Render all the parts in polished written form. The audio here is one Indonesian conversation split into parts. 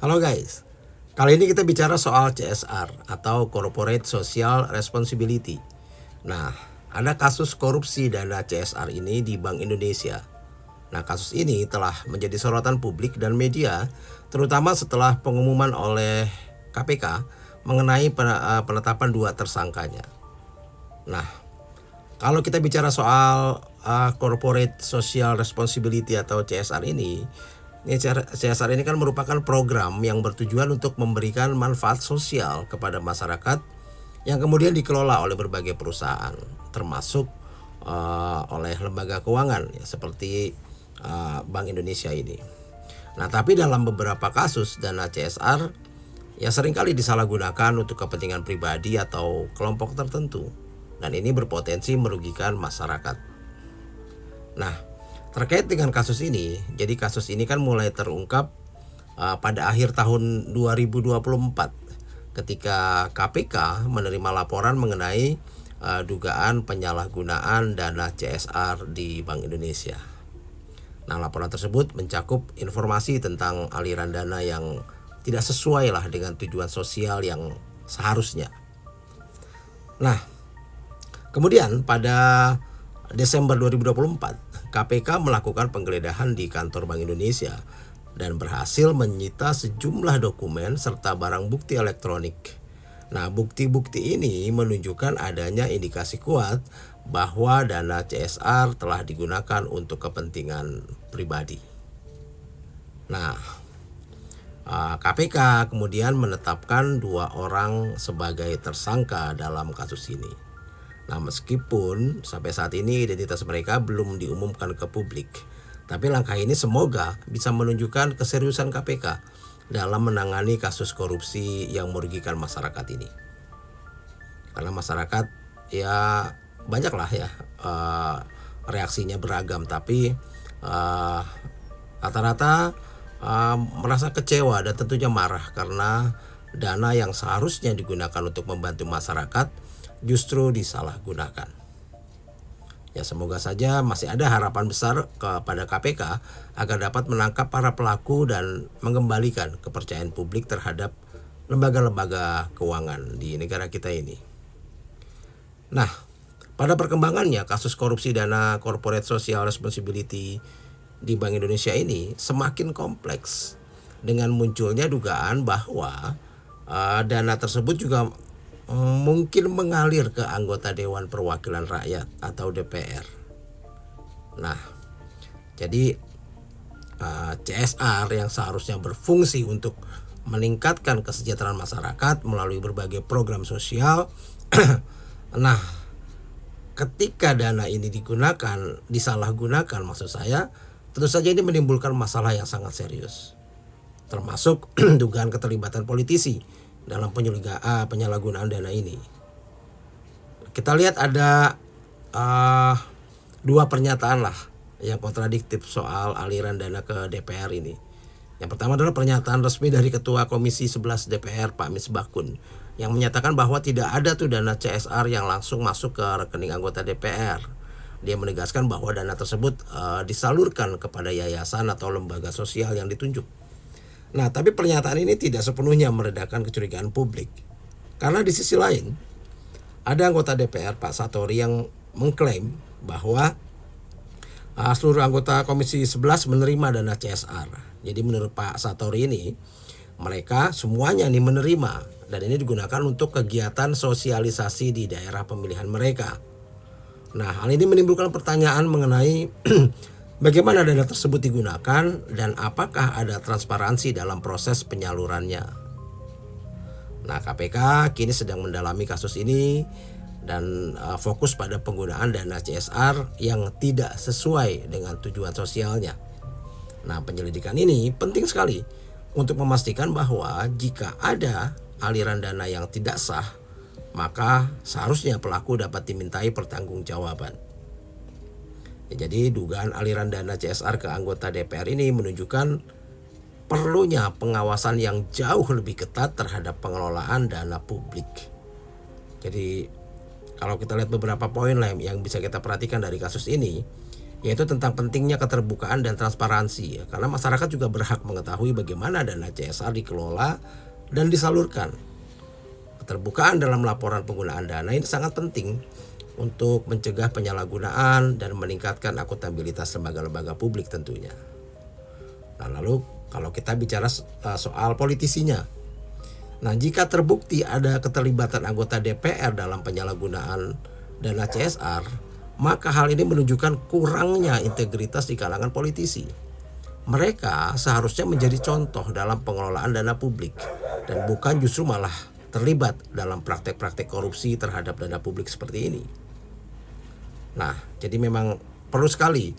Halo guys, kali ini kita bicara soal CSR atau Corporate Social Responsibility. Nah, ada kasus korupsi dana CSR ini di Bank Indonesia. Nah, kasus ini telah menjadi sorotan publik dan media, terutama setelah pengumuman oleh KPK mengenai penetapan dua tersangkanya. Nah, kalau kita bicara soal Corporate Social Responsibility atau CSR ini CSR ini kan merupakan program yang bertujuan untuk memberikan manfaat sosial kepada masyarakat yang kemudian dikelola oleh berbagai perusahaan, termasuk oleh lembaga keuangan ya, seperti Bank Indonesia ini. Nah, tapi dalam beberapa kasus dana CSR ya seringkali disalahgunakan untuk kepentingan pribadi atau kelompok tertentu, dan ini berpotensi merugikan masyarakat. Nah, terkait dengan kasus ini, jadi kasus ini kan mulai terungkap pada akhir tahun 2024 ketika KPK menerima laporan mengenai dugaan penyalahgunaan dana CSR di Bank Indonesia. Nah, laporan tersebut mencakup informasi tentang aliran dana yang tidak sesuai lah dengan tujuan sosial yang seharusnya. Nah, kemudian pada Desember 2024, KPK melakukan penggeledahan di kantor Bank Indonesia dan berhasil menyita sejumlah dokumen serta barang bukti elektronik. Nah, bukti-bukti ini menunjukkan adanya indikasi kuat bahwa dana CSR telah digunakan untuk kepentingan pribadi. Nah, KPK kemudian menetapkan dua orang sebagai tersangka dalam kasus ini. Nah, meskipun sampai saat ini identitas mereka belum diumumkan ke publik, tapi langkah ini semoga bisa menunjukkan keseriusan KPK dalam menangani kasus korupsi yang merugikan masyarakat ini. Karena masyarakat ya banyak lah ya reaksinya beragam, tapi rata-rata merasa kecewa dan tentunya marah karena dana yang seharusnya digunakan untuk membantu masyarakat justru disalahgunakan. Ya, semoga saja masih ada harapan besar kepada KPK agar dapat menangkap para pelaku dan mengembalikan kepercayaan publik terhadap lembaga-lembaga keuangan di negara kita ini. Nah, pada perkembangannya kasus korupsi dana Corporate Social Responsibility di Bank Indonesia ini semakin kompleks dengan munculnya dugaan bahwa dana tersebut juga mungkin mengalir ke anggota Dewan Perwakilan Rakyat atau DPR. Nah, jadi CSR yang seharusnya berfungsi untuk meningkatkan kesejahteraan masyarakat melalui berbagai program sosial. Nah, ketika dana ini disalahgunakan maksud saya, tentu saja ini menimbulkan masalah yang sangat serius, termasuk dugaan keterlibatan politisi dalam penyalahgunaan dana ini. Kita lihat ada dua pernyataan lah yang kontradiktif soal aliran dana ke DPR ini. Yang pertama adalah pernyataan resmi dari Ketua Komisi 11 DPR Pak Misbahkun yang menyatakan bahwa tidak ada tuh dana CSR yang langsung masuk ke rekening anggota DPR. Dia menegaskan bahwa dana tersebut disalurkan kepada yayasan atau lembaga sosial yang ditunjuk. Nah, tapi pernyataan ini tidak sepenuhnya meredakan kecurigaan publik. Karena di sisi lain, ada anggota DPR Pak Satori yang mengklaim bahwa seluruh anggota Komisi 11 menerima dana CSR. Jadi menurut Pak Satori ini, mereka semuanya nih menerima dan ini digunakan untuk kegiatan sosialisasi di daerah pemilihan mereka. Nah, hal ini menimbulkan pertanyaan mengenai bagaimana dana tersebut digunakan dan apakah ada transparansi dalam proses penyalurannya. Nah, KPK kini sedang mendalami kasus ini dan fokus pada penggunaan dana CSR yang tidak sesuai dengan tujuan sosialnya. Nah, penyelidikan ini penting sekali untuk memastikan bahwa jika ada aliran dana yang tidak sah, maka seharusnya pelaku dapat dimintai pertanggungjawaban. Ya, jadi dugaan aliran dana CSR ke anggota DPR ini menunjukkan perlunya pengawasan yang jauh lebih ketat terhadap pengelolaan dana publik. Jadi kalau kita lihat beberapa poin lah yang bisa kita perhatikan dari kasus ini, yaitu tentang pentingnya keterbukaan dan transparansi ya, karena masyarakat juga berhak mengetahui bagaimana dana CSR dikelola dan disalurkan. Keterbukaan dalam laporan penggunaan dana ini sangat penting untuk mencegah penyalahgunaan dan meningkatkan akuntabilitas lembaga-lembaga publik tentunya. Nah, lalu kalau kita bicara soal politisinya. Nah, jika terbukti ada keterlibatan anggota DPR dalam penyalahgunaan dana CSR, maka hal ini menunjukkan kurangnya integritas di kalangan politisi. Mereka seharusnya menjadi contoh dalam pengelolaan dana publik dan bukan justru malah terlibat dalam praktek-praktek korupsi terhadap dana publik seperti ini. Nah, jadi memang perlu sekali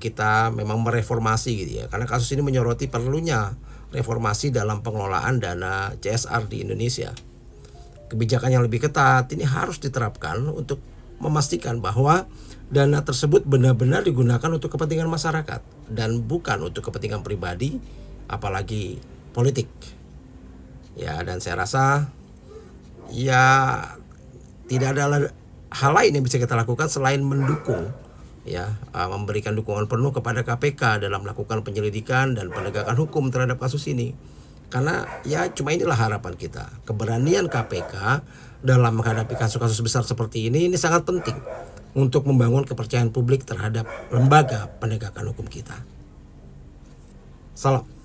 kita memang mereformasi gitu ya, karena kasus ini menyoroti perlunya reformasi dalam pengelolaan dana CSR di Indonesia. Kebijakan yang lebih ketat ini harus diterapkan untuk memastikan bahwa dana tersebut benar-benar digunakan untuk kepentingan masyarakat dan bukan untuk kepentingan pribadi, apalagi politik. Ya, dan saya rasa ya tidak ada hal lain yang bisa kita lakukan selain mendukung ya, memberikan dukungan penuh kepada KPK dalam melakukan penyelidikan dan penegakan hukum terhadap kasus ini. Karena ya cuma inilah harapan kita. Keberanian KPK dalam menghadapi kasus-kasus besar seperti ini sangat penting untuk membangun kepercayaan publik terhadap lembaga penegakan hukum kita. Salam.